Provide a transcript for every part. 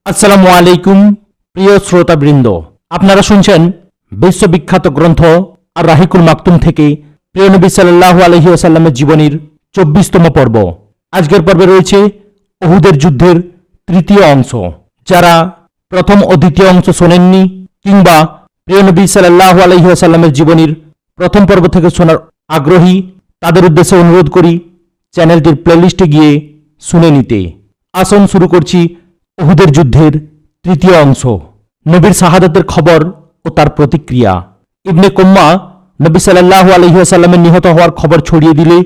আসসালামু আলাইকুম প্রিয় শ্রোতাবৃন্দ, আপনারা শুনছেন বিশ্ববিখ্যাত গ্রন্থ আর রাহিকুল মাকতুম থেকে প্রিয় নবী সাল্লাল্লাহু আলাইহি ওয়াসাল্লামের জীবনীর ২৪তম পর্ব। আজকের পর্বে রয়েছে উহুদের যুদ্ধের তৃতীয় অংশ। যারা প্রথম ও দ্বিতীয় অংশ শোনেননি কিংবা প্রিয় নবী সাল্লাল্লাহু আলাইহি ওয়াসাল্লামের জীবনীর প্রথম পর্ব থেকে শোনার আগ্রহী, তাদের উদ্দেশ্যে অনুরোধ করি চ্যানেলটির প্লেলিস্টে গিয়ে শুনে নিতে। আসুন শুরু করছি উহুদের যুদ্ধের তৃতীয় অংশ, নবীর শাহাদাতের খবর ও তার প্রতিক্রিয়া। ইবনে কুম্মা নবী সাল্লাল্লাহু আলাইহি ওয়াসাল্লামের নিহত হওয়ার খবর ছড়িয়ে দিলে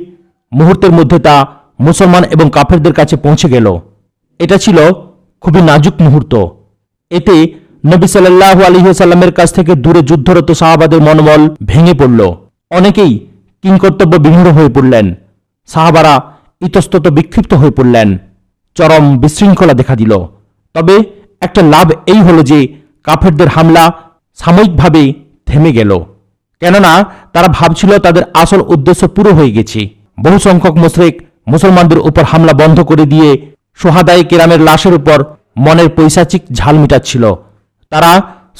মুহূর্তের মধ্যে তা মুসলমান এবং কাফেরদের কাছে পৌঁছে গেল। এটা ছিল খুবই নাজুক মুহূর্ত। এতে নবী সাল্লাল্লাহু আলাইহি ওয়াসাল্লামের কাছ থেকে দূরে যুদ্ধরত সাহাবাদের মনোবল ভেঙে পড়ল। অনেকেই কিংকর্তব্য বিমূঢ় হয়ে পড়লেন। সাহাবারা ইতস্তত বিক্ষিপ্ত হয়ে পড়লেন। চরম বিশৃঙ্খলা দেখা দিল। তবে একটা লাভ এই হলো যে কাফেরদের হামলা সাময়িকভাবে থেমে গেল, কেননা তারা ভাবছিল তাদের আসল উদ্দেশ্য পুরো হয়ে গেছে। বহু সংখ্যক মুশরিক মুসলমানদের উপর হামলা বন্ধ করে দিয়ে শুহাদায়ে কেরামের লাশের উপর মনের পৈশাচিক ঝাল মিটাচ্ছিল। তারা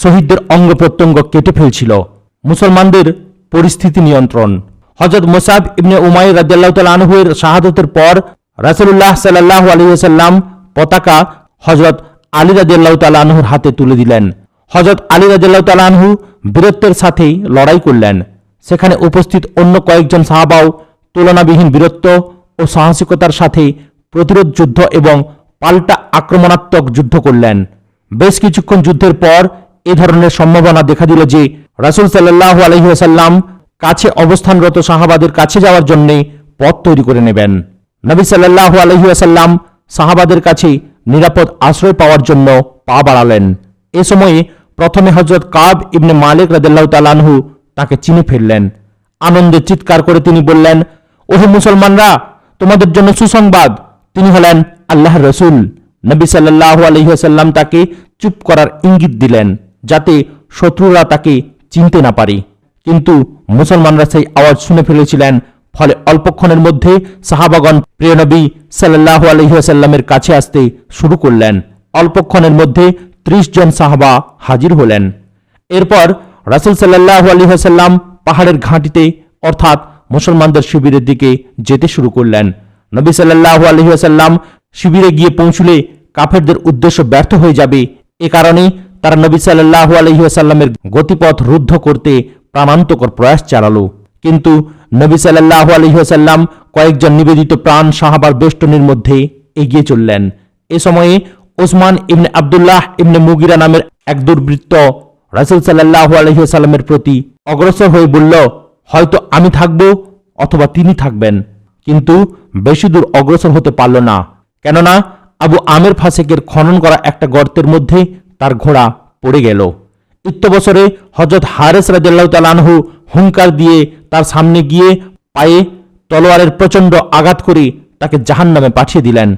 শহীদদের অঙ্গ প্রত্যঙ্গ কেটে ফেলছিল। মুসলমানদের পরিস্থিতি নিয়ন্ত্রণ। হযরত মুসআব ইবনে উমাইর রাদিয়াল্লাহু তাআলা আনহু এর শাহাদাতের পর রাসূলুল্লাহ সাল্লাল্লাহু আলাইহি ওয়াসাল্লাম পতাকা হযরত আলী রাদিয়াল্লাহু তাআলা আনহুর হাতে তুলে দিলেন। হযরত আলী রাদিয়াল্লাহু তাআলা আনহু বীরত্বের সাথে লড়াই করলেন। সেখানে উপস্থিত অন্য কয়েকজন সাহাবাও তুলনাবিহীন বীরত্ব ও সাহসিকতার সাথে প্রতিরোধ যুদ্ধ এবং পাল্টা আক্রমণাত্মক যুদ্ধ করলেন। বেশ কিছুক্ষণ যুদ্ধের পর এ ধরনের সম্ভাবনা দেখা দিল যে রাসূল সাল্লাল্লাহু আলাইহি ওয়াসাল্লাম কাছে অবস্থানরত সাহাবাদের কাছে যাওয়ার জন্য পথ তৈরি করে নেবেন। নবী সাল্লাল্লাহু আলাইহি ওয়াসাল্লাম সাহাবাদের কাছে নিরাপদ আশ্রয় পাওয়ার জন্য পা বাড়ালেন। এ সময়ে প্রথমে হযরত কাব ইবনে মালিক রাদিয়াল্লাহু তাআলা আনহু তাকে চিনে ফেললেন। আনন্দে চিৎকার করে তিনি বললেন, ওহে মুসলমানরা, তোমাদের জন্য সুসংবাদ, তিনি হলেন আল্লাহর রাসূল। নবী সাল্লাল্লাহু আলাইহি ওয়াসাল্লাম তাকে চুপ করার ইঙ্গিত দিলেন যাতে শত্রুরা তাকে চিনতে না পারে। কিন্তু মুসলমানরা সেই আওয়াজ শুনে ফেলেছিলেন। ফলে অল্পক্ষণের মধ্যে সাহাবাগণ প্রিয় নবী সাল্লাল্লাহু আলাইহি ওয়াসাল্লামের কাছে আসতে শুরু করলেন। অল্পক্ষণের মধ্যে ৩০ জন সাহাবা হাজির হলেন। এরপর রাসূল সাল্লাল্লাহু আলাইহি ওয়াসাল্লাম পাহাড়ের ঘাঁটিতে অর্থাৎ মুসলমানদের শিবিরের দিকে যেতে শুরু করলেন। নবী সাল্লাল্লাহু আলাইহি ওয়াসাল্লাম শিবিরে গিয়ে পৌঁছলে কাফেরদের উদ্দেশ্য ব্যর্থ হয়ে যাবে, এ কারণে তারা নবী সাল্লাল্লাহু আলাইহি ওয়াসাল্লামের গতিপথ রুদ্ধ করতে প্রাণান্তকর প্রয়াস চালালো। কিন্তু নবী সাল্লাল্লাহু আলাইহি ওয়াসাল্লাম কয়েকজন নিবেদিত প্রাণ সাহাবার বেষ্টনীর মধ্যে এগিয়ে চললেন। এ সময়ে ওসমান ইবনে আব্দুল্লাহ ইবনে মুগিরা নামের এক দুর্বৃত্ত রাসূল সাল্লাল্লাহু আলাইহি ওয়াসাল্লামের প্রতি অগ্রসর হয়ে বলল, হয়তো আমি থাকব অথবা তিনি থাকবেন। কিন্তু বেশি দূর অগ্রসর হতে পারল না, কেননা আবু আমের ফাসেকের খনন করা একটা গর্তের মধ্যে তার ঘোড়া পড়ে গেল। ইত্যবসরে হযরত হারেস রাদিয়াল্লাহু তাআলা আনহু হুঙ্কার দিয়ে তার সামনে গিয়ে পায়ে তলোয়ারের প্রচণ্ড আঘাত করে তাকে জাহান্নামে পাঠিয়ে দিলেন।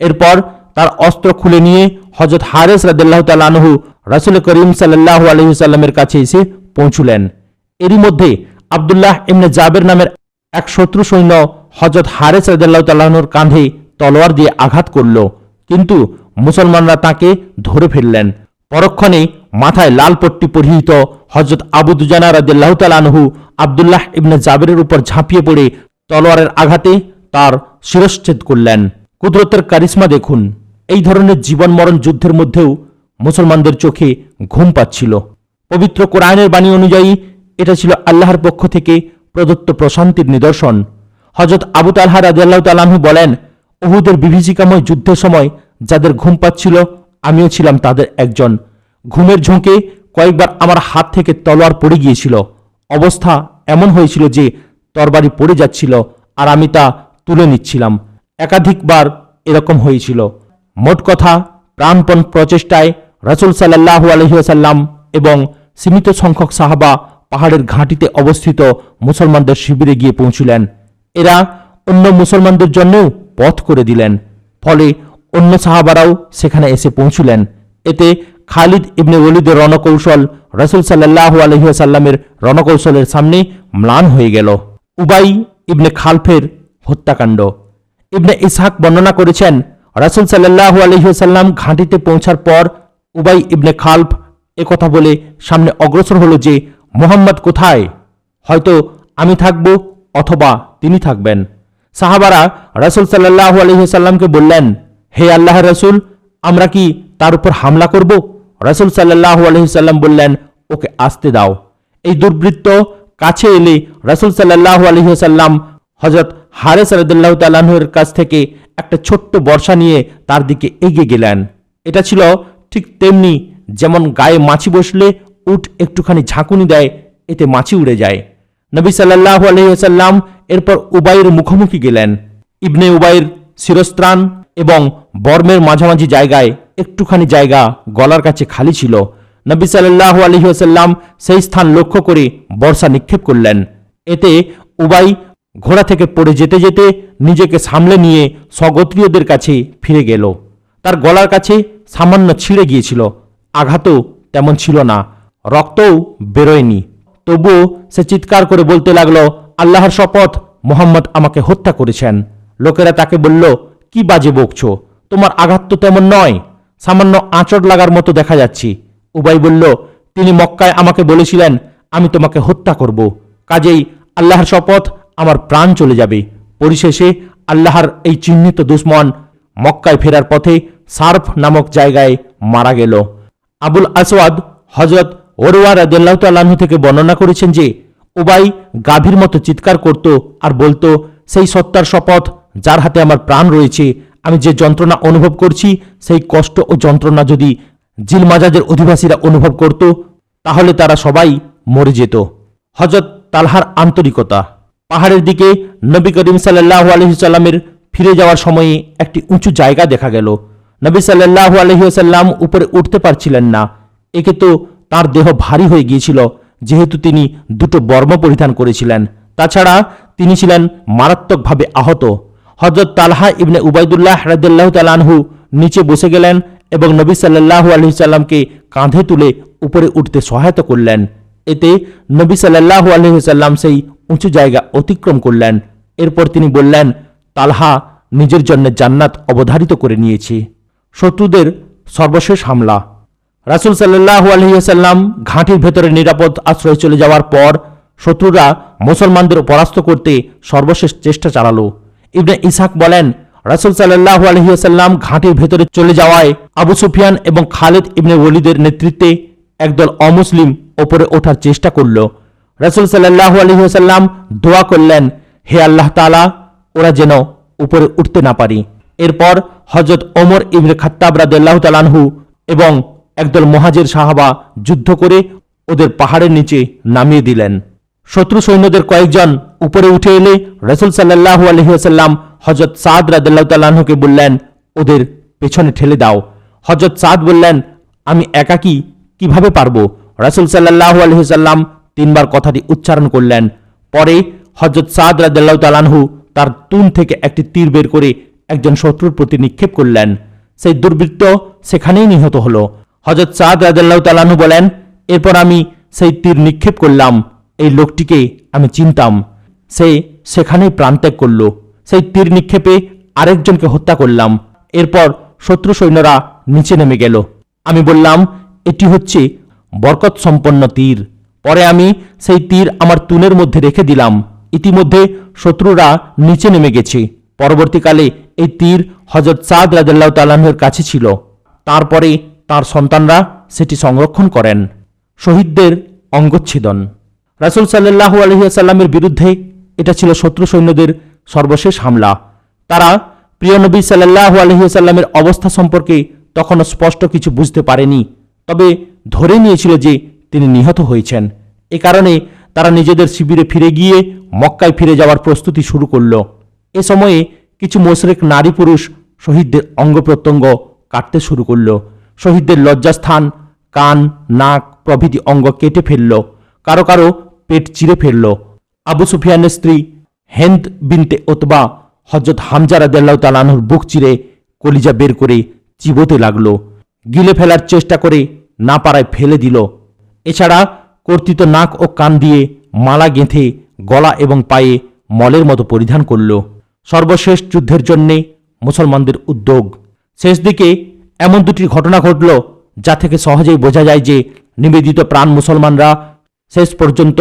এরপর তার অস্ত্র খুলে নিয়ে হযরত হারেস রাদিয়াল্লাহু তাআলা আনহু রাসূল করিম সাল্লাল্লাহু আলাইহি ওয়াসাল্লামের কাছে এসে পৌঁছলেন। এরই মধ্যে আব্দুল্লাহ ইবনে জাবের নামের এক শত্রু সৈন্য হযরত হারেস রাদিয়াল্লাহু তাআলা আনহুর কাঁধে তলোয়ার দিয়ে আঘাত করল, কিন্তু মুসলমানরা তাকে ধরে ফেললেন। পরক্ষণে মাথায় লাল পট্টি পরিহিত হযরত আবু দুজানা রাদিয়াল্লাহু তাআলা আনহু আব্দুল্লাহ ইবনে জাবেরের উপর ঝাঁপিয়ে পড়ে তলোয়ারের আঘাতে তার শিরশ্ছেদ করলেন। কুদরতের কারিশমা দেখুন। এই ধরনের জীবন মরণ যুদ্ধের মধ্যেও মুসলমানদের চোখে ঘুম পাচ্ছিল। পবিত্র কোরআনের বাণী অনুযায়ী এটা ছিল আল্লাহর পক্ষ থেকে প্রদত্ত প্রশান্তির নিদর্শন। হযরত আবু তালহা রাদিয়াল্লাহু তাআলা আনহু বলেন, উহুদের বিভীষিকাময় যুদ্ধের সময় যাদের ঘুম পাচ্ছিল আমিও ছিলাম তাদের একজন। ঘুমের ঝোঁকে কয়েকবার আমার হাত থেকে তলোয়ার পড়ে গিয়েছিল। অবস্থা এমন হয়েছিল যে তরবারি পড়ে যাচ্ছিল আর আমি তা তুলে নিচ্ছিলাম। একাধিকবার এরকম হয়েছিল। মোট কথা, প্রাণপণ প্রচেষ্টায় রাসূল সাল্লাল্লাহু আলাইহি ওয়াসাল্লাম এবং সীমিত সংখ্যক সাহাবা পাহাড়ের ঘাঁটিতে অবস্থিত মুসলমানদের শিবিরে গিয়ে পৌঁছলেন। এরা অন্য মুসলমানদের জন্যও পথ করে দিলেন। ফলে অন্য সাহাবারাও সেখানে এসে পৌঁছলেন। এতে খালিদ ইবনে ওলীদের রণকৌশল রাসূল সাল্লাল্লাহু আলাইহি ওয়াসাল্লামের রণকৌশলের সামনে ম্লান হয়ে গেল। উবাই ইবনে খালফের হত্যাকাণ্ড। ইবনে ইসহাক বর্ণনা করেছেন, রাসূল সাল্লাল্লাহু আলাইহি ওয়াসাল্লাম ঘাঁটিতে পৌঁছার পর উবাই ইবনে খালফ একথা বলে সামনে অগ্রসর হলো যে মুহাম্মদ কোথায়, হয়তো আমি থাকব অথবা তিনি থাকবেন। সাহাবারা রাসূল সাল্লাল্লাহু আলাইহি ওয়াসাল্লামকে বললেন, হে আল্লাহর রাসূল, আমরা কি তার উপর হামলা করব? রাসূল সাল্লাল্লাহু আলাইহি ওয়াসাল্লাম বললেন, ওকে আসতে দাও। এই দুর্বৃত্ত কাছে এলে রাসূল সাল্লাল্লাহু আলাইহি ওয়াসাল্লাম হযরত হারেস রাদিয়াল্লাহু তাআলা আনহুর কাছ থেকে একটা ছোট্ট বর্শা নিয়ে তার দিকে এগিয়ে গেলেন। এটা ছিল ঠিক তেমনি যেমন গায়ে মাছি বসলে উট একটুখানি ঝাঁকুনি দেয়, এতে মাছি উড়ে যায়। নবী সাল্লাল্লাহু আলাইহি ওয়াসাল্লাম এরপর উবাইয়ের মুখোমুখি গেলেন। ইবনে উবাইয়ের শিরস্ত্রাণ এবং বর্মের মাঝামাঝি জায়গায় একটুখানি জায়গা গলার কাছে খালি ছিল। নবী সাল্লাল্লাহু আলাইহি ওয়াসাল্লাম সেই স্থান লক্ষ্য করে বর্শা নিক্ষেপ করলেন। এতে উবাই ঘোড়া থেকে পড়ে যেতে যেতে নিজেকে সামলে নিয়ে স্বগোত্রীয়দের কাছে ফিরে গেল। তার গলার কাছে সামান্য ছিঁড়ে গিয়েছিল, আঘাতও তেমন ছিল না, রক্তও বেরোয়নি। তবুও সে চিৎকার করে বলতে লাগলো, আল্লাহর শপথ, মুহাম্মদ আমাকে হত্যা করেছেন। লোকেরা তাকে বলল, কি বাজে বকছো, তোমার আঘাত তো তেমন নয়, সামান্য আঁচড় লাগার মতো দেখা যাচ্ছে। উবাই বলল, তিনি মক্কায় আমাকে বলেছিলেন আমি তোমাকে হত্যা করব, কাজেই আল্লাহর শপথ আমার প্রাণ চলে যাবে। পরিশেষে আল্লাহর এই চিহ্নিত দুশমন মক্কায় ফেরার পথে সার্ফ নামক জায়গায় মারা গেল। আবুল আসওয়াদ হযরত ওরওয়া রাদিয়াল্লাহু তাআলা আনহু থেকে বর্ণনা করেছেন যে উবাই গাভীর মতো চিৎকার করত আর বলতো, সেই সত্তার শপথ যার হাতে আমার প্রাণ রয়েছে, আমি যে যন্ত্রণা অনুভব করছি সেই কষ্ট ও যন্ত্রণা যদি জিল মাজাজের অধিবাসীরা অনুভব করত তাহলে তারা সবাই মরে যেত। হযরত তালহার আন্তরিকতা। পাহাড়ের দিকে নবী করিম সাল্লাল্লাহু আলাইহি ওয়াসাল্লামের ফিরে যাওয়ার সময়ে একটি উঁচু জায়গা দেখা গেল। নবী সাল্লাল্লাহু আলাইহি ওয়াসাল্লাম উপরে উঠতে পারছিলেন না। একে তো তার দেহ ভারী হয়ে গিয়েছিল, যেহেতু তিনি দুটো বর্ম পরিধান করেছিলেন, তাছাড়া তিনি ছিলেন মারাত্মকভাবে আহত। হযরত তালহা ইবনে উবাইদুল্লাহ রাদিয়াল্লাহু তাআলা আনহু নিচে বসে গেলেন এবং নবী সাল্লাল্লাহু আলাইহি ওয়াসাল্লামকে কাঁধে তুলে উপরে উঠতে সহায়তা করলেন। এতে নবী সাল্লাল্লাহু আলাইহি ওয়াসাল্লাম সেই উঁচু জায়গা অতিক্রম করলেন। এরপর তিনি বললেন, তালহা নিজের জন্য জান্নাত অবধারিত করে নিয়েছে। শত্রুদের সর্বশেষ হামলা। রাসূল সাল্লাল্লাহু আলাইহি ওয়াসাল্লাম ঘাঁটির ভেতরে নিরাপদ আশ্রয়ে চলে যাওয়ার পর শত্রুরা মুসলমানদের পরাস্ত করতে সর্বশেষ চেষ্টা চালালো। ইবনে ইসহাক বলেন, রাসূল সাল্লাল্লাহু আলাইহি ওয়াসাল্লাম ঘাঁটির ভেতরে চলে যাওয়ায় আবু সুফিয়ান এবং খালিদ ইবনে ওয়ালিদের নেতৃত্বে একদল অমুসলিম ওপরে ওঠার চেষ্টা করল। রাসূল সাল্লাল্লাহু আলাইহি ওয়াসাল্লাম দোয়া করলেন, হে আল্লাহ তাআলা, ওরা যেন উপরে উঠতে না পারে। এরপর হযরত ওমর ইবনে খাত্তাব রাদিয়াল্লাহু তাআলা আনহু এবং একদল মুহাজির সাহাবা যুদ্ধ করে ওদের পাহাড়ের নিচে নামিয়ে দিলেন। শত্রু সৈন্যদের কয়েকজন উপরে উঠে এলে রাসূল সাল্লাল্লাহু আলাইহি ওয়াসাল্লাম হযরত সাদ রাদিয়াল্লাহু তাআলা আনহুকে বললেন, ওদের পেছনে ঠেলে দাও। হযরত সাদ বললেন, আমি একাকী কিভাবে পারবো? রাসূল সাল্লাল্লাহু আলাইহি ওয়াসাল্লাম তিনবার কথাটি উচ্চারণ করলেন। পরে হযরত সাদ রাদিয়াল্লাহু তাআলা আনহু তার তুন থেকে একটি তীর বের করে একজন শত্রুর প্রতি নিক্ষেপ করলেন। সেই দুর্বৃত্ত সেখানেই নিহত হলো। হযরত সাদ রাদিয়াল্লাহু তাআলা আনহু বলেন, এরপর আমি সেই তীর নিক্ষেপ করলাম, এই লোকটিকে আমি চিনতাম, সে সেখানেই প্রাণত্যাগ করল। সেই তীর নিক্ষেপে আরেকজনকে হত্যা করলাম। এরপর শত্রু সৈন্যরা নিচে নেমে গেল। আমি বললাম, এটি হচ্ছে বরকত সম্পন্ন তীর। পরে আমি সেই তীর আমার তুনের মধ্যে রেখে দিলাম। ইতিমধ্যে শত্রুরা নিচে নেমে গেছে। পরবর্তীকালে এই তীর হযরত সাদ রাদিয়াল্লাহু তাআলা আনহুর কাছে ছিল। তারপরে তার সন্তানরা সেটি সংরক্ষণ করেন। শহীদদের অঙ্গচ্ছেদন। রাসূল সাল্লাল্লাহু আলাইহি ওয়াসাল্লামের বিরুদ্ধে এটা ছিল শত্রু সৈন্যদের সর্বশেষ হামলা। তারা প্রিয় নবী সাল্লাল্লাহু আলাইহি ওয়াসাল্লামের অবস্থা সম্পর্কে তখনও স্পষ্ট কিছু বুঝতে পারেনি, তবে ধরে নিয়েছিল যে তিনি নিহত হয়েছেন। এ কারণে তারা নিজেদের শিবিরে ফিরে গিয়ে মক্কায় ফিরে যাওয়ার প্রস্তুতি শুরু করল। এ সময়ে কিছু মুশরিক নারী পুরুষ শহীদদের অঙ্গ প্রত্যঙ্গ কাটতে শুরু করল। শহীদদের লজ্জাস্থান, কান, নাক প্রভৃতি অঙ্গ কেটে ফেলল। কারো কারো পেট চিরে ফেলল। আবু সুফিয়ানের স্ত্রী হেন্দ বিনতে উতবা হযরত হামজা রাদিয়াল্লাহু তাআলা আনহুর বুক চিরে কলিজা বের করে চিবোতে লাগলো। গিলে ফেলার চেষ্টা করে না পারায় ফেলে দিল। এছাড়া কর্তিত নাক ও কান দিয়ে মালা গেঁথে গলা এবং পায়ে মলের মতো পরিধান করল। সর্বশেষ যুদ্ধের জন্যে মুসলমানদের উদ্যোগ। শেষ দিকে এমন দুটি ঘটনা ঘটল যা থেকে সহজেই বোঝা যায় যে নিবেদিত প্রাণ মুসলমানরা শেষ পর্যন্ত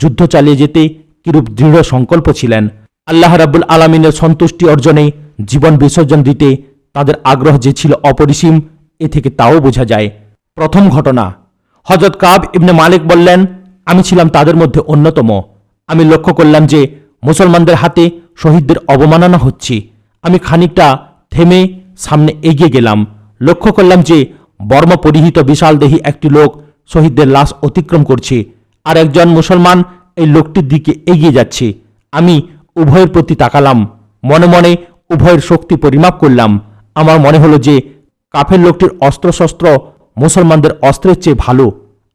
যুদ্ধ চালিয়ে যেতে কিরূপ দৃঢ় সংকল্প ছিলেন। আল্লাহ রাব্বুল আলামিনের সন্তুষ্টি অর্জনে জীবন বিসর্জন দিতে তাদের আগ্রহ যে ছিল অপরিসীম, এ থেকে তাও বোঝা যায়। প্রথম ঘটনা, হযরত কাব ইবনে মালিক বললেন, আমি ছিলাম তাদের মধ্যে অন্যতম। আমি লক্ষ্য করলাম যে মুসলমানদের হাতে শহীদদের অবমাননা হচ্ছে। আমি খানিকটা থেমে সামনে এগিয়ে গেলাম। লক্ষ্য করলাম যে বর্ম পরিহিত বিশালদেহী একটি লোক শহীদদের লাশ অতিক্রম করছে, আর একজন মুসলমান এই লোকটির দিকে এগিয়ে যাচ্ছে। আমি উভয়ের প্রতি তাকালাম, মনে মনে উভয়ের শক্তি পরিমাপ করলাম। আমার মনে হলো যে কাফের লোকটির অস্ত্রশস্ত্র মুসলমানদের অস্ত্রের চেয়ে ভালো।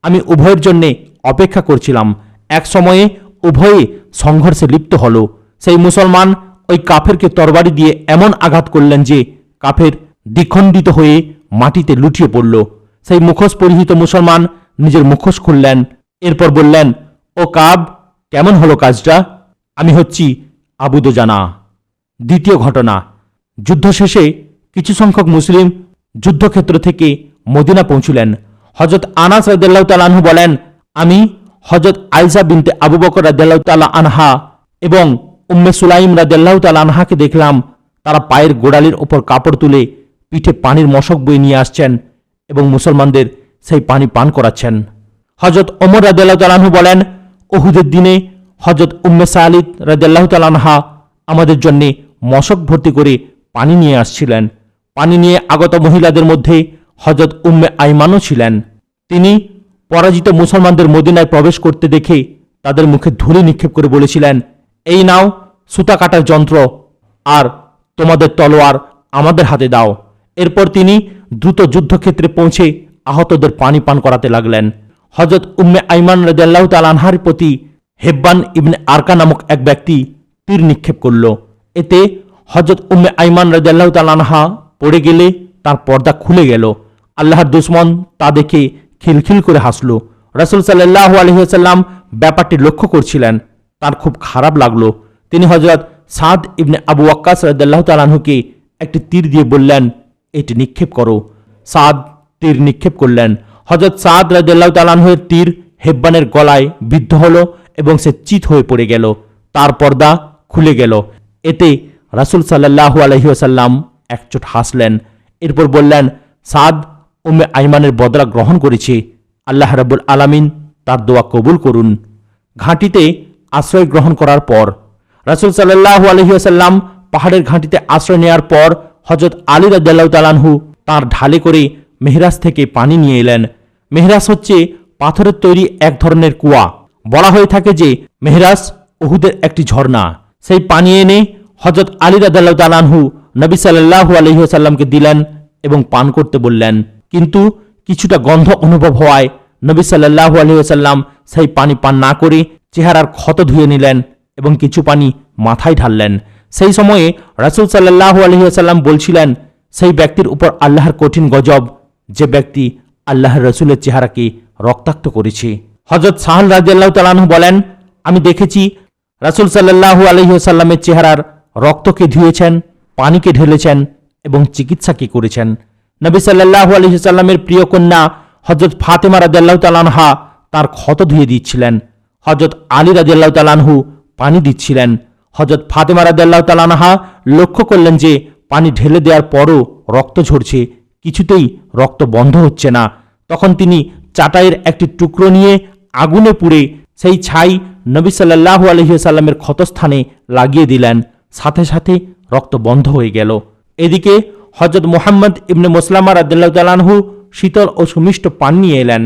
আমি উভয়ের জন্যে অপেক্ষা করছিলাম। এক সময়ে উভয়ে সংঘর্ষে লিপ্ত হল। সেই মুসলমান ওই কাফেরকে তরবারি দিয়ে এমন আঘাত করলেন যে কাফের দ্বিখণ্ডিত হয়ে মাটিতে লুটিয়ে পড়ল। সেই মুখোশ পরিহিত মুসলমান নিজের মুখোশ খুললেন, এরপর বললেন, ও কাব, কেমন হলো কাজটা? আমি হচ্ছি আবু দুজানা। দ্বিতীয় ঘটনা, যুদ্ধ শেষে কিছু সংখ্যক মুসলিম যুদ্ধক্ষেত্র থেকে মদিনা পৌঁছলেন। হযরত আনাস রাদিয়াল্লাহু তাআলা আনহু বলেন, আমি হযরত আয়েশা বিনতে আবু বকর রাদিয়াল্লাহু তাআলা আনহা এবং উম্মে সুলাইম রাদিয়াল্লাহু তাআলা আনহাকে দেখলাম, তারা পায়ের গোড়ালির ওপর কাপড় তুলে পিঠে পানির মশক বয়ে নিয়ে আসছেন এবং মুসলমানদের সেই পানি পান করাচ্ছেন। হযরত ওমর রাদিয়াল্লাহু তাআলা আনহু বলেন, উহুদের দিনে হযরত উম্মে সালিদ রাদিয়াল্লাহু তাআলা আনহা আমাদের জন্য মশক ভর্তি করে পানি নিয়ে আসছিলেন। পানি নিয়ে আগত মহিলাদের মধ্যে হযরত উম্মে আইমানও ছিলেন। তিনি পরাজিত মুসলমানদের মদিনায় প্রবেশ করতে দেখে তাদের মুখে ধুলি নিক্ষেপ করে বলেছিলেন, এই নাও সুতা কাটার যন্ত্র, আর তোমাদের তলোয়ার আমাদের হাতে দাও। এরপর তিনি দ্রুত যুদ্ধক্ষেত্রে পৌঁছে আহতদের পানি পান করাতে লাগলেন। হযরত উম্মে আইমান রাদিয়াল্লাহু তাআলা আনহার প্রতি হেব্বান ইবনে আরকা নামক এক ব্যক্তি তীর নিক্ষেপ করল। এতে হযরত উম্মে আইমান রাদিয়াল্লাহু তাআলা আনহা পড়ে গেলে তার পর্দা খুলে গেল। আল্লাহর দুশমন তা দেখে খিলখিল করে হাসল। রাসূল সাল্লাল্লাহু আলাইহি ওয়াসাল্লাম ব্যাপারটি লক্ষ্য করছিলেন। তার খুব খারাপ লাগলো। তিনি হযরত সাদ ইবনে আবু ওয়াক্কাস রাদিয়াল্লাহু তাআলা আনহুকে একটি তীর দিয়ে বললেন, এটি নিক্ষেপ করো। সাদ তীর নিক্ষেপ করলেন। হযরত সাদ রাদিয়াল্লাহু তাআলা আনহুর তীর হেব্বানের গলায় বিদ্ধ হলো এবং সে চিত হয়ে পড়ে গেল। তার পর্দা খুলে গেল। এতে রাসূল সাল্লাল্লাহু আলাইহি ওয়াসাল্লাম একচোট হাসলেন। এরপর বললেন, সাদ উম্মে আইমানের বদলা গ্রহণ করেছে। আল্লাহ রাব্বুল আলামিন তার দোয়া কবুল করুন। ঘাঁটিতে আশ্রয় গ্রহণ করার পর রাসূল সাল্লাল্লাহু আলাইহি ওয়াসাল্লাম পাহাড়ের ঘাঁটিতে আশ্রয় নেওয়ার পর হযরত আলী রাদিয়াল্লাহু তাআলা আনহু তার ঢালে করে মেহরাজ থেকে পানি নিয়ে এলেন। মেহরাজ হচ্ছে পাথরের তৈরি এক ধরনের কুয়া। বলা হয়ে থাকে যে মেহরাজ উহুদের একটি ঝর্ণা। সেই পানি এনে হযরত আলী রাদিয়াল্লাহু তাআলা আনহু নবী সাল্লাল্লাহু আলাইহি ওয়াসাল্লামকে দিলেন এবং পান করতে বললেন। কিন্তু কিছুটা গন্ধ অনুভব হওয়ায় নবী সাল্লাল্লাহু আলাইহি ওয়াসাল্লাম সেই পানি পান না করে চেহারার ক্ষত ধুয়ে নিলেন এবং কিছু পানি মাথায় ঢাললেন। সেই সময়ে রাসূল সাল্লাল্লাহু আলাইহি ওয়াসাল্লাম বলছিলেন, সেই ব্যক্তির উপর আল্লাহর কঠিন গজব যে ব্যক্তি আল্লাহর রাসূলের চেহারাকে রক্তাক্ত করেছে। হযরত সাহল রাদিয়াল্লাহু তাআলা আনহু বলেন, আমি দেখেছি রাসূল সাল্লাল্লাহু আলাইহি ওয়াসাল্লামের চেহারার রক্তকে ধুয়েছেন, পানিকে ঢেলেছেন এবং চিকিৎসাকে করেছেন। নবী সাল্লাল্লাহু আলাইহি ওয়াসাল্লামের প্রিয় কন্যা হযরত ফাতেমা রাদিয়াল্লাহু তাআলা আনহা তার ক্ষত ধুয়ে দিচ্ছিলেন। হযরত আলী রাদিয়াল্লাহু তাআলা আনহু পানি দিচ্ছিলেন। হযরত ফাতেমা রাদিয়াল্লাহু তাআলা আনহা লক্ষ্য করলেন যে পানি ঢেলে দেওয়ার পরও রক্ত ঝরছে, কিছুতেই রক্ত বন্ধ হচ্ছে না। তখন তিনি চাটাইয়ের একটি টুকরো নিয়ে আগুনে পুড়ে সেই ছাই নবী সাল্লাল্লাহু আলাইহি ওয়াসাল্লামের ক্ষতস্থানে লাগিয়ে দিলেন। সাথে সাথে রক্ত বন্ধ হয়ে গেল। এদিকে হযরত মুহাম্মদ ইবনে মুসলামা রাদিয়াল্লাহু তাআলা আনহু শীতল ও সুমিষ্ট পানি নিয়ে এলেন।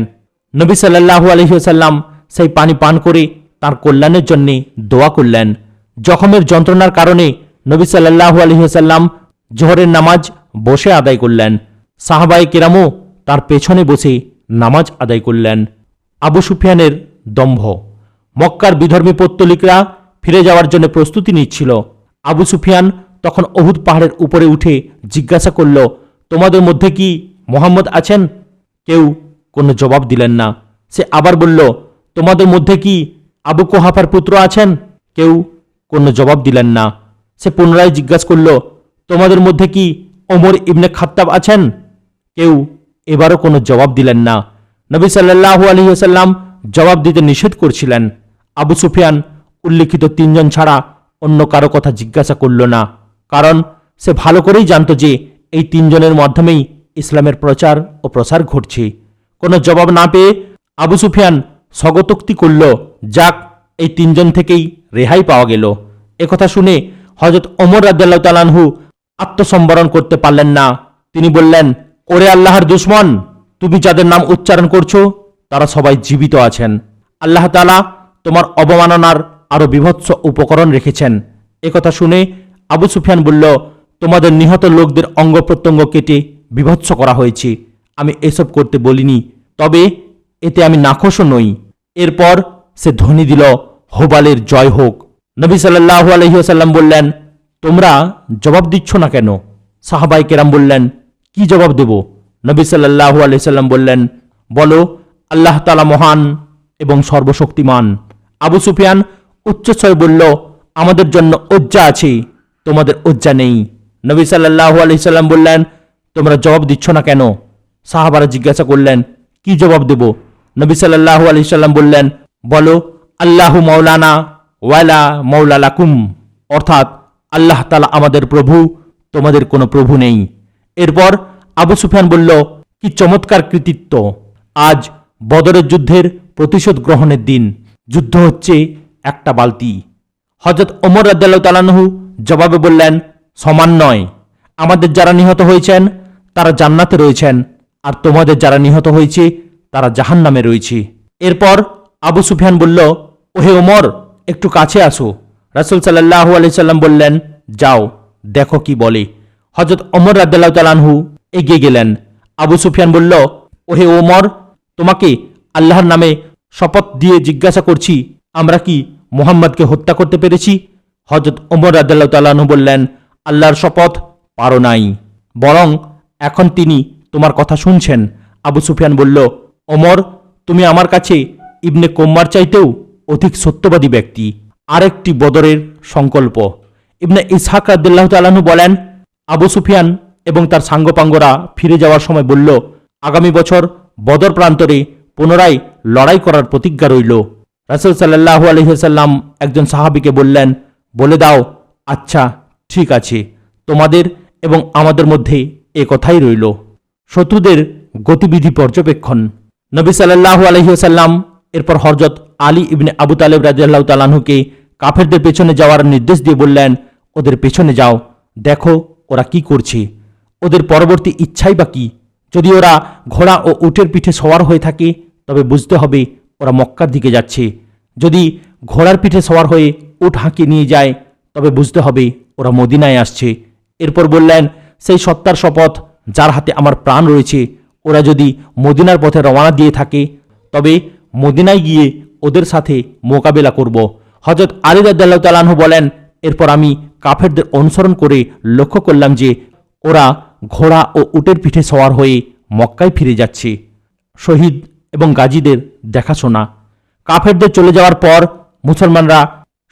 নবী সাল্লাল্লাহু আলাইহি ওয়াসাল্লাম সেই পানি পান করে তার কল্যাণের জন্য দোয়া করলেন। জখমের যন্ত্রণার কারণে নবী সাল্লাল্লাহু আলাইহি ওয়াসাল্লাম জোহরের নামাজ বসে আদায় করলেন। সাহাবায়ে কেরামও তার পেছনে বসে নামাজ আদায় করলেন। আবু সুফিয়ানের দম্ভ। মক্কার বিধর্মী পৌত্তলিকরা ফিরে যাওয়ার জন্য প্রস্তুতি নিচ্ছিল। আবু সুফিয়ান তখন উহুদ পাহাড়ের উপরে উঠে জিজ্ঞাসা করল, তোমাদের মধ্যে কি মুহাম্মদ আছেন? কেউ কোনো জবাব দিলেন না। সে আবার বলল, তোমাদের মধ্যে কি আবু কুহাফার পুত্র আছেন? কেউ কোনো জবাব দিলেন না। সে পুনরায় জিজ্ঞাসা করল, তোমাদের মধ্যে কি ওমর ইবনে খাত্তাব আছেন? কেউ এবারও কোনো জবাব দিলেন না। নবী সাল্লাল্লাহু আলাইহি ওয়াসাল্লাম জবাব দিতে নিষেধ করছিলেন। আবু সুফিয়ান উল্লিখিত তিনজন ছাড়া অন্য কারো কথা জিজ্ঞাসা করল না, কারণ সে ভালো করেই জানত যে এই তিনজনের মাধ্যমেই ইসলামের প্রচার ও প্রসার ঘটছে। কোনো জবাব না পেয়ে আবু সুফিয়ান স্বগতোক্তি করল, যাক, এই তিনজন থেকেই রেহাই পাওয়া গেল। একথা শুনে হযরত ওমর রাদিয়াল্লাহু তাআলা আনহু আত্মসম্বরণ করতে পারলেন না। তিনি বললেন, ওরে আল্লাহর দুশমন, তুমি যাদের নাম উচ্চারণ করছো তারা সবাই জীবিত আছেন। আল্লাহ তাআলা তোমার অবমাননার আরো বিভৎস উপকরণ রেখেছেন। একথা শুনে আবু সুফিয়ান বলল, তোমাদের নিহত লোকদের অঙ্গ প্রত্যঙ্গ কেটে বিভৎস করা হয়েছে। আমি এসব করতে বলিনি, তবে এতে আমি নাখোশও নই। এরপর সে ধ্বনি দিল, হোবালের জয় হোক। নবী সাল্লাল্লাহু আলাইহি ওয়াসাল্লাম বললেন, তোমরা জবাব দিচ্ছ না কেন? সাহাবায়ে কেরাম বললেন, কি জবাব দেব? নবী সাল্লাল্লাহু আলাইহি ওয়াসাল্লাম বললেন, বলো, আল্লাহ তাআলা মহান এবং সর্বশক্তিমান। আবু সুফিয়ান উচ্চস্বরে বলল, আমাদের জন্য উজ্জা আছে, তোমাদের উজ্জা নেই। নবী সাল্লাল্লাহু আলাইহি ওয়াসাল্লাম বললেন, তোমরা জবাব দিচ্ছ না কেন? সাহাবারা জিজ্ঞাসা করলেন, কি জবাব দেব? নবী সাল্লাল্লাহু আলাইহি ওয়াসাল্লাম বললেন, বলো, আল্লাহু মাওলানা ওয়ালা মাওলা লাকুম, অর্থাৎ আল্লাহ তাআলা আমাদের প্রভু, তোমাদের কোনো প্রভু নেই। এরপর আবু সুফিয়ান বলল, কি চমৎকার কৃতিত্ব! আজ বদরের যুদ্ধের প্রতিশোধ গ্রহণের দিন। যুদ্ধ হচ্ছে একটা বালতি। হযরত ওমর রাদিয়াল্লাহু তাআলা আনহু জবাবে বললেন, সমান নয়। আমাদের যারা নিহত হয়েছেন তারা জান্নাতে রয়েছেন, আর তোমাদের যারা নিহত হয়েছে তারা জাহান্নামে রয়েছে। এরপর আবু সুফিয়ান বলল, ওহে ওমর, একটু কাছে আসো। রাসূল সাল্লাল্লাহু আলাইহি সাল্লাম বললেন, যাও, দেখো কি বলে। হযরত ওমর রাদিয়াল্লাহু তাআলা আনহু এগিয়ে গেলেন। আবু সুফিয়ান বলল, ওহে ওমর, তোমাকে আল্লাহর নামে শপথ দিয়ে জিজ্ঞাসা করছি, আমরা কি মুহাম্মদকে হত্যা করতে পেরেছি? হযরত ওমর রাদিয়াল্লাহু তাআলা আনহু বললেন, আল্লাহর শপথ, পারো নাই, বরং এখন তিনি তোমার কথা শুনছেন। আবু সুফিয়ান বলল, ওমর, তুমি আমার কাছে ইবনে কুম্মার চাইতেও অধিক সত্যবাদী ব্যক্তি। আরেকটি বদরের সংকল্প। ইবনে ইসহাক রাদিয়াল্লাহু তাআলা আনহু বলেন, আবু সুফিয়ান এবং তার সাঙ্গপাঙ্গরা ফিরে যাওয়ার সময় বলল, আগামী বছর বদর প্রান্তরে পুনরায় লড়াই করার প্রতিজ্ঞা রইল। রাসূল সাল্লাল্লাহু আলাইহি ওয়াসাল্লাম একজন সাহাবীকে বললেন, বলে দাও, আচ্ছা, ঠিক আছে, তোমাদের এবং আমাদের মধ্যে এ কথাই রইল। শত্রুদের গতিবিধি পর্যবেক্ষণ। নবী সাল্লাল্লাহু আলাইহি ওয়াসাল্লাম এরপর হযরত আলী ইবনে আবু তালেব রাদিয়াল্লাহু তাআলা আনহুকে কাফেরদের পেছনে যাওয়ার নির্দেশ দিয়ে বললেন, ওদের পেছনে যাও, দেখো ওরা কি করছে, ওদের পরবর্তী ইচ্ছাই বা কি। যদি ওরা ঘোড়া ও উটের পিঠে সওয়ার হয়ে থাকে তবে বুঝতে হবে ওরা মক্কার দিকে যাচ্ছে। যদি ঘোড়ার পিঠে সওয়ার হয়ে উট হাঁকিয়ে নিয়ে যায় তবে বুঝতে হবে ওরা মদিনায় আসছে। এরপর বললেন, সেই সত্তার শপথ যার হাতে আমার প্রাণ রয়েছে, ওরা যদি মদিনার পথে রওনা দিয়ে থাকে তবে মদিনায় গিয়ে ওদের সাথে মোকাবেলা করব। হযরত আলী রাদিয়াল্লাহু তাআলা আনহু বলেন, এরপর আমি কাফেরদের অনুসরণ করে লক্ষ্য করলাম যে ওরা ঘোড়া ও উটের পিঠে সওয়ার হয়ে মক্কায় ফিরে যাচ্ছে। শহীদ এবং গাজীদের দেখাশোনা। কাফেরদের চলে যাওয়ার পর মুসলমানরা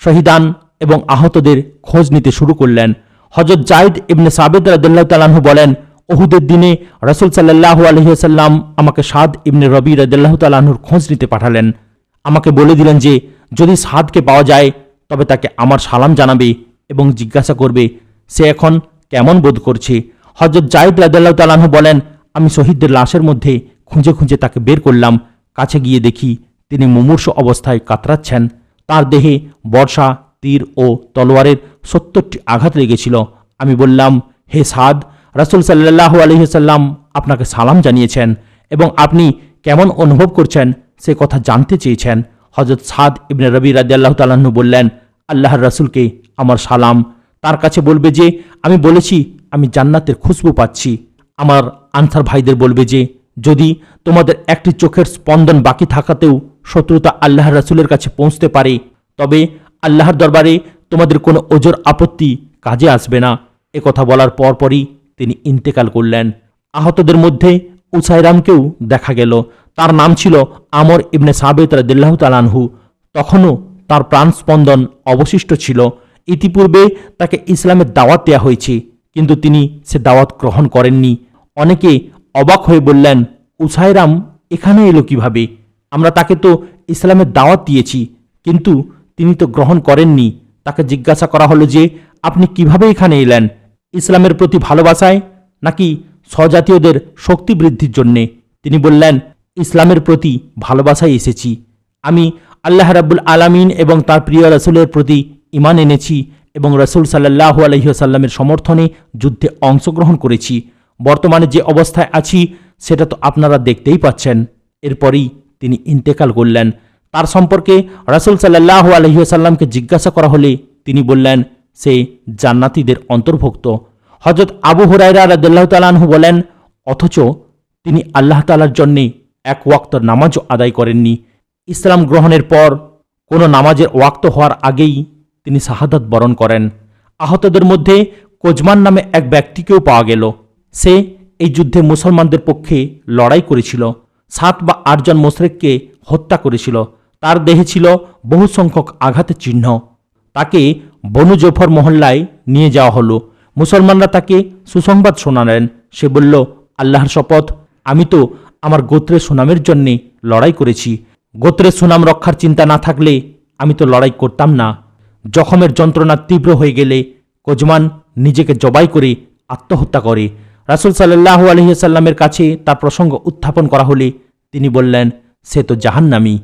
শহীদান এবং আহতদের খোঁজ নিতে শুরু করলেন। হযরত যায়েদ ইবনে সাবিত রাদিয়াল্লাহু তাআলা আনহু বলেন, উহুদের দিনে রাসূল সাল্লাল্লাহু আলাইহি ওয়াসাল্লাম আমাকে সাদ ইবনে রবি রাদিয়াল্লাহু তাআলা আনহুর খোঁজ নিতে পাঠালেন। আমাকে বলে দিলেন যে যদি সাদকে পাওয়া যায় তবে তাকে আমার সালাম জানাবে এবং জিজ্ঞাসা করবে সে এখন কেমন বোধ করছে। হযরত যায়েদ রাদিয়াল্লাহু তাআলা আনহু বলেন, আমি শহীদদের লাশের মধ্যে খুঁজে খুঁজে তাকে বের করলাম। কাছে গিয়ে দেখি তিনি মুমূর্ষ অবস্থায় কাতরাচ্ছেন। তার দেহে বর্ষা, তীর ও তলোয়ারের ৭০টি আঘাত লেগেছিল। আমি বললাম, হে সাদ, রাসূল সাল্লাল্লাহু আলাইহি ওয়াসাল্লাম আপনাকে সালাম জানিয়েছেন এবং আপনি কেমন অনুভব করছেন সে কথা জানতে চেয়েছেন। হযরত সাদ ইবনে রবি রাদিয়াল্লাহু তাআলা আনহু বললেন, আল্লাহর রাসূলকে আমার সালাম। তার কাছে বলবে যে আমি বলেছি আমি জান্নাতের খুশবু পাচ্ছি। আমার আনসার ভাইদের বলবে যে যদি তোমাদের একটি চোখের স্পন্দন বাকি থাকাতেও শত্রুতা আল্লাহর রাসূলের কাছে পৌঁছতে পারে তবে আল্লাহর দরবারে তোমাদের কোনো ওজর আপত্তি কাজে আসবে না। এ কথা বলার পরপরই তিনি ইন্তেকাল করলেন। আহতদের মধ্যে উসাইরামকেও দেখা গেল। তার নাম ছিল আমর ইবনে সাবিত রাদিয়াল্লাহু তাআলা আনহু। তখনও তার প্রাণ স্পন্দন অবশিষ্ট ছিল। ইতিপূর্বে তাকে ইসলামের দাওয়াত দেওয়া হয়েছে, কিন্তু তিনি সে দাওয়াত গ্রহণ করেননি। অনেকে অবাক হয়ে বললেন, উসাইরাম এখানে এলো কিভাবে? আমরা তাকে তো ইসলামের দাওয়াত দিয়েছি, কিন্তু তিনি তো গ্রহণ করেননি। তাকে জিজ্ঞাসা করা হলো যে, আপনি কিভাবে এখানে এলেন? ইসলামের প্রতি ভালোবাসায় নাকি স্বজাতীয়দের শক্তি বৃদ্ধির জন্যে? তিনি বললেন, ইসলামের প্রতি ভালোবাসায় এসেছি। আমি আল্লাহ রাব্বুল আলামিন এবং তার প্রিয় রাসূলের প্রতি ঈমান এনেছি এবং রাসূল সাল্লাল্লাহু আলাইহি ওয়াসাল্লামের সমর্থনে যুদ্ধে অংশগ্রহণ করেছি। বর্তমানে যে অবস্থায় আছি সেটা তো আপনারা দেখতেই পাচ্ছেন। এরপরই তিনি ইন্তেকাল করলেন। তার সম্পর্কে রাসূল সাল্লাল্লাহু আলাইহি ওয়াসাল্লামকে জিজ্ঞাসা করা হলে তিনি বললেন, সে জান্নাতীদের অন্তর্ভুক্ত। হযরত আবু হুরায়রা রাদিয়াল্লাহু তাআলা আনহু বলেন, অথচ তিনি আল্লাহ তাআলার জন্যে এক ওয়াক্ত নামাজও আদায় করেননি। ইসলাম গ্রহণের পর কোনো নামাজের ওয়াক্ত হওয়ার আগেই তিনি শাহাদাত বরণ করেন। আহতদের মধ্যে কোজমান নামে এক ব্যক্তিকেও পাওয়া গেল। সে এই যুদ্ধে মুসলমানদের পক্ষে লড়াই করেছিল। 7 বা 8 জন মুশরিককে হত্যা করেছিল। তার দেহে ছিল বহু সংখ্যক আঘাতের চিহ্ন। তাকে বনু জফর মহল্লায় নিয়ে যাওয়া হলো। মুসলমানরা তাকে সুসংবাদ শোনালেন। সে বলল, আল্লাহর শপথ, আমি তো আমার গোত্রের সুনামের জন্যে লড়াই করেছি। গোত্রের সুনাম রক্ষার চিন্তা না থাকলে আমি তো লড়াই করতাম না। জখমের যন্ত্রণা তীব্র হয়ে গেলে কোজমান নিজেকে জবাই করে আত্মহত্যা করে। রাসূল সাল্লাল্লাহু আলাইহি ওয়াসাল্লামের কাছে তার প্রসঙ্গ উত্থাপন করা হলে তিনি বললেন, সে তো জাহান্নামী।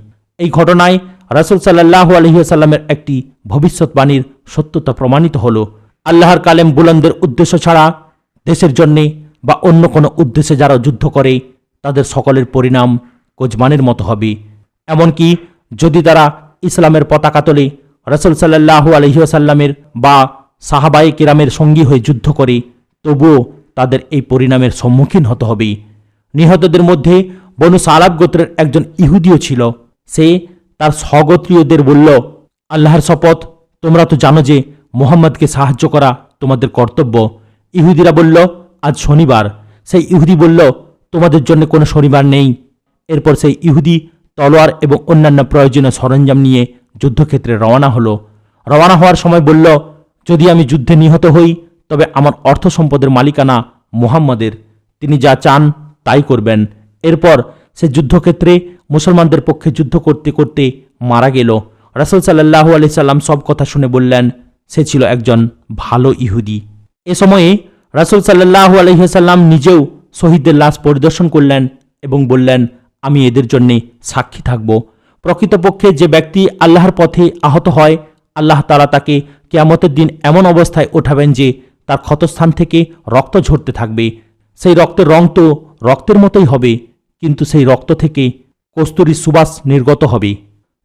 এই ঘটনায় রাসূল সাল্লাল্লাহু আলাইহি ওয়াসাল্লামের একটি ভবিষ্যৎবাণীর সত্যতা প্রমাণিত হলো। আল্লাহর কালেম বুলন্দের উদ্দেশ্য ছাড়া দেশের জন্যে বা অন্য কোনো উদ্দেশ্যে যারা যুদ্ধ করে তাদের সকলের পরিণাম কোজমানের মতো হবে। এমনকি যদি তারা ইসলামের পতাকা তোলে, রাসূল সাল্লাল্লাহু আলাইহি ওয়াসাল্লামের বা সাহাবায়ে কিরামের সঙ্গী হয়ে যুদ্ধ করে, তবুও তাদের এই পরিণামের সম্মুখীন হতে হবে। নিহতদের মধ্যে বনু সালাব গোত্রের একজন ইহুদিও ছিল। সে তার স্বগোত্রীয়দের বলল, আল্লাহর শপথ, তোমরা তো জানো যে মুহাম্মদকে সাহায্য করা তোমাদের কর্তব্য। ইহুদিরা বলল, আজ শনিবার। সেই ইহুদি বলল, তোমাদের জন্য কোনো শনিবার নেই। এরপর সেই ইহুদি তলোয়ার এবং অন্যান্য প্রয়োজনীয় সরঞ্জাম নিয়ে যুদ্ধক্ষেত্রে রওনা হলো। রওনা হওয়ার সময় বলল, যদি আমি যুদ্ধে নিহত হই তবে আমার অর্থ সম্পদের মালিকানা মুহাম্মদের, তিনি যা চান তাই করবেন। এরপর সে যুদ্ধক্ষেত্রে মুসলমানদের পক্ষে যুদ্ধ করতে করতে মারা গেল। রাসূল সাল্লাল্লাহু আলাইহি সাল্লাম সব কথা শুনে বললেন, সে ছিল একজন ভালো ইহুদি। এ সময়ে রাসূল সাল্লাল্লাহু আলাইহি সাল্লাম নিজেও শহীদদের লাশ পরিদর্শন করলেন এবং বললেন, আমি এদের জন্য সাক্ষী থাকব। প্রকৃতপক্ষে যে ব্যক্তি আল্লাহর পথে আহত হয়, আল্লাহ তাআলা তাকে কিয়ামতের দিন এমন অবস্থায় ওঠাবেন যে তার ক্ষতস্থান থেকে রক্ত ঝরতে থাকবে। সেই রক্তের রং তো রক্তের মতোই হবে, কিন্তু সেই রক্ত থেকে কস্তুরী সুবাস নির্গত হবে।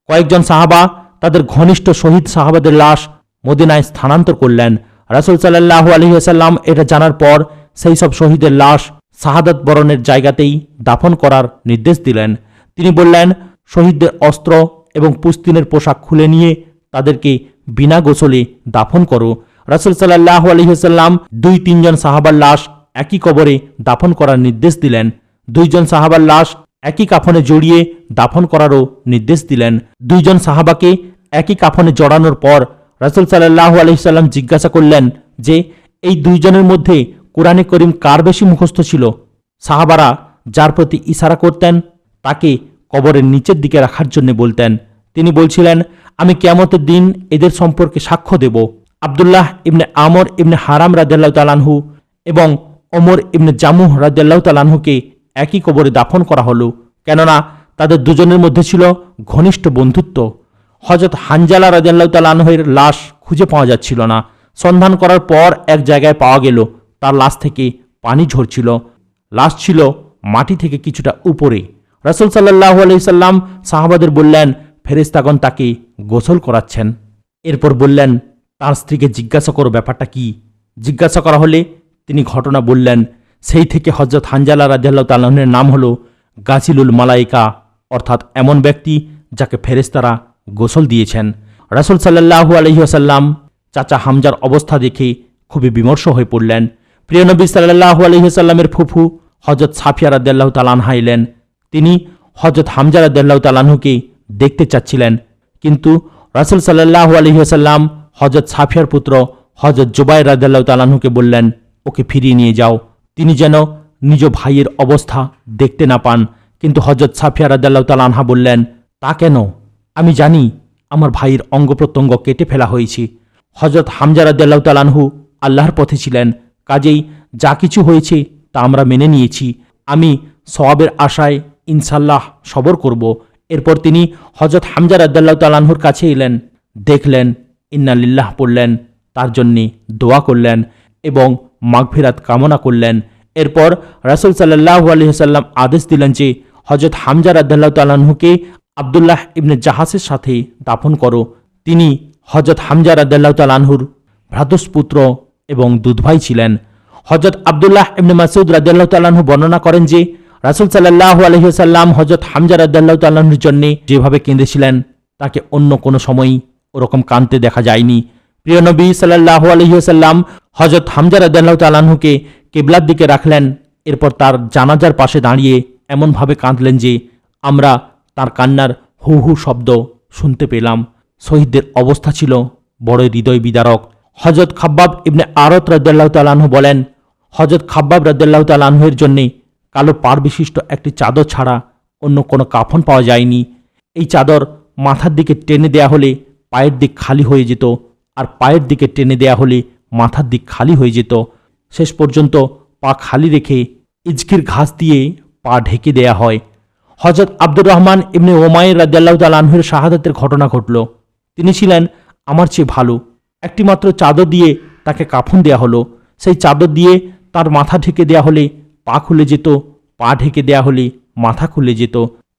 কয়েকজন সাহাবা তাদের ঘনিষ্ঠ শহীদ সাহাবাদের লাশ মদিনায় স্থানান্তর করলেন। রাসূল সাল্লাল্লাহু আলাইহি ওয়াসাল্লাম এটা জানার পর সেই সব শহীদের লাশ শাহাদাত বরণের জায়গাতেই দাফন করার নির্দেশ দিলেন। তিনি বললেন, শহীদদের অস্ত্র এবং পুস্তিনের পোশাক খুলে নিয়ে তাদেরকে বিনা গোসলে দাফন করো। রাসূল সাল্লাল্লাহু আলাইহি ওয়াসাল্লাম 2-3 জন সাহাবার লাশ একই কবরে দাফন করার নির্দেশ দিলেন। 2 জন সাহাবার লাশ একই কাফনে জড়িয়ে দাফন করারও নির্দেশ দিলেন। 2 জন সাহাবাকে একই কাফনে জড়ানোর পর রাসূল সাল্লাল্লাহু আলাইহি ওয়াসাল্লাম জিজ্ঞাসা করলেন যে, এই 2 জনের মধ্যে কুরআনে করিম কার বেশি মুখস্থ ছিল? সাহাবারা যার প্রতি ইশারা করতেন তাকে কবরের নিচের দিকে রাখার জন্য বলতেন। তিনি বলছিলেন, আমি কিয়ামতের দিন এদের সম্পর্কে সাক্ষ্য দেব। আব্দুল্লাহ ইবনে আমর ইবনে হারাম রাদিয়াল্লাহু তাআলা আনহু এবং ওমর ইবনে জামুহ রাদিয়াল্লাহু তাআলা আনহুকে একই কবরে দাফন করা হলো, কেননা তাদের দুজনের মধ্যে ছিল ঘনিষ্ঠ বন্ধুত্ব। হযরত হানজালা রাদিয়াল্লাহু তাআলা আনহুর লাশ খুঁজে পাওয়া যাচ্ছিল না। সন্ধান করার পর এক জায়গায় পাওয়া গেল, তার লাশ থেকে পানি ঝরছিল। লাশ ছিল মাটি থেকে কিছুটা উপরে। রাসূল সাল্লাল্লাহু আলাইহি সাল্লাম সাহাবাদের বললেন, ফেরেশতাগণ তাকে গোসল করাচ্ছেন। এরপর বললেন, তার স্ত্রীকে জিজ্ঞাসা করো ব্যাপারটা কি। জিজ্ঞাসা করা হলে তিনি ঘটনা বললেন। সেই থেকে হযরত হানজালা রাদিয়াল্লাহু তাআলা আনহুর নাম হলো গাসিলুল মালাইকা, অর্থাৎ এমন ব্যক্তি যাকে ফেরেশতারা গোসল দিয়েছেন। রাসূল সাল্লাল্লাহু আলাইহি ওয়াসাল্লাম চাচা হামজার অবস্থা দেখে খুবই বিমর্ষ হয়ে পড়লেন। প্রিয় নবী সাল্লাল্লাহু আলাইহি ওয়াসাল্লামের ফুফু হযরত সাফিয়া রাদিয়াল্লাহু তাআলা আনহা এলেন। তিনি হযরত হামজা রাদিয়াল্লাহু তাআলা আনহুকে দেখতে চাচ্ছিলেন, কিন্তু রাসূল সাল্লাল্লাহু আলাইহি ওয়াসাল্লাম হযরত সাফিয়ার পুত্র হযরত জুবাইর রাদিয়াল্লাহু তাআলা আনহুকে বললেন, ওকে ফিরিয়ে নিয়ে যাও, তিনি যেন নিজ ভাইয়ের অবস্থা দেখতে না পান। কিন্তু হযরত সাফিয়া রাদিয়াল্লাহু তাআলা আনহা বললেন, তা কেন? আমি জানি আমার ভাইয়ের অঙ্গ প্রত্যঙ্গ কেটে ফেলা হয়েছে। হযরত হামজা রাদিয়াল্লাহু তাআলা আনহু আল্লাহর পথে ছিলেন, কাজেই যা কিছু হয়েছে তা আমরা মেনে নিয়েছি। আমি সওয়াবের আশায় ইনশাআল্লাহ সবর করব। এরপর তিনি হযরত হামজা রাদিয়াল্লাহু তাআলা আনহুর কাছে এলেন, দেখলেন, ইন্না লিল্লাহ পড়লেন, তার জন্যে দোয়া করলেন এবং মাগফিরাত কামনা করলেন। এরপর রাসূল সাল্লাল্লাহু আলাইহি ওয়াসাল্লাম আদেশ দিলেন যে হযরত হামজা রাদিয়াল্লাহু তাআলা আনহুকে আব্দুল্লাহ ইবনে জাহাসের সাথে দাফন করো। তিনি হযরত হামজা রাদিয়াল্লাহু তাআলা আনহুর ভ্রাতুষ্পুত্র এবং দুধভাই ছিলেন। হযরত আব্দুল্লাহ ইবনে মাসউদ রাদিয়াল্লাহু তাআলা আনহু বর্ণনা করেন যে রাসূল সাল্লাল্লাহু আলাইহি ওয়াসাল্লাম হযরত হামজা রাদিয়াল্লাহু তাআলা আনহুর জন্য যেভাবে কেঁদেছিলেন তাকে অন্য কোনো সময়ই ওরকম কাঁদতে দেখা যায়নি। প্রিয় নবী সাল্লাল্লাহু আলাইহি ওয়াসাল্লাম হযরত হামজা রাদিয়াল্লাহু তাআলা আনহুকে কিবলার দিকে রাখলেন। এরপর তার জানাজার পাশে দাঁড়িয়ে এমনভাবে কাঁদলেন যে আমরা তার কান্নার হু হু শব্দ শুনতে পেলাম। শহীদদের অবস্থা ছিল বড় হৃদয় বিদারক। হযরত খাব্বাব ইবনে আরত রাদিয়াল্লাহু তাআলা আনহু বলেন, হযরত খাব্বাব রাদিয়াল্লাহু তাআলা আনহুর জন্য কালো পাড় বিশিষ্ট একটি চাদর ছাড়া অন্য কোনো কাফন পাওয়া যায়নি। এই চাদর মাথার দিকে টেনে দেয়া হলে পায়ের দিক খালি হয়ে যেত, আর পায়ের দিকে টেনে দেয়া হলে মাথার দিক খালি হয়ে যেত। শেষ পর্যন্ত পা খালি রেখে ইজকির ঘাস দিয়ে পা ঢেকে দেয়া হয়। হযরত আব্দুর রহমান ইবনে উমাইর রাদিয়াল্লাহু তাআলা আনহুর শাহাদাতের ঘটনা ঘটল। তিনি ছিলেন আমার চেয়ে ভালো। একটি মাত্র চাদর দিয়ে তাকে কাফন দেয়া হলো। সেই চাদর দিয়ে তার মাথা ঢেকে দেয়া হলে পা খুলে যেত, পা ঢেকে দেয়া হলে মাথা খুলে যেত।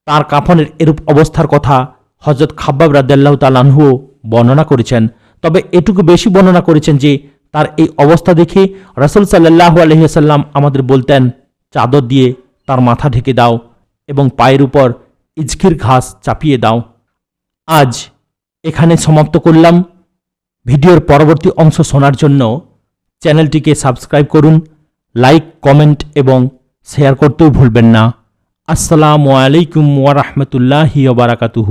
তার কাফনের এরূপ অবস্থার কথা হযরত খাব্বাব রাদিয়াল্লাহু তাআলা আনহু বর্ণনা করেছেন। তবে এটুকু বেশি বর্ণনা করেছেন যে তার এই অবস্থা দেখে রাসূল সাল্লাল্লাহু আলাইহি ওয়াসাল্লাম আমাদের বলতেন, চাদর দিয়ে তার মাথা ঢেকে দাও এবং পায়ের উপর ইজকির ঘাস চাপিয়ে দাও। আজ এখানে সমাপ্ত করলাম। ভিডিওর পরবর্তী অংশ শোনার জন্য চ্যানেলটিকে সাবস্ক্রাইব করুন, লাইক, কমেন্ট এবং শেয়ার করতেও ভুলবেন না। আসসালামু আলাইকুম ওয়া রাহমাতুল্লাহি ওয়া বারাকাতুহু।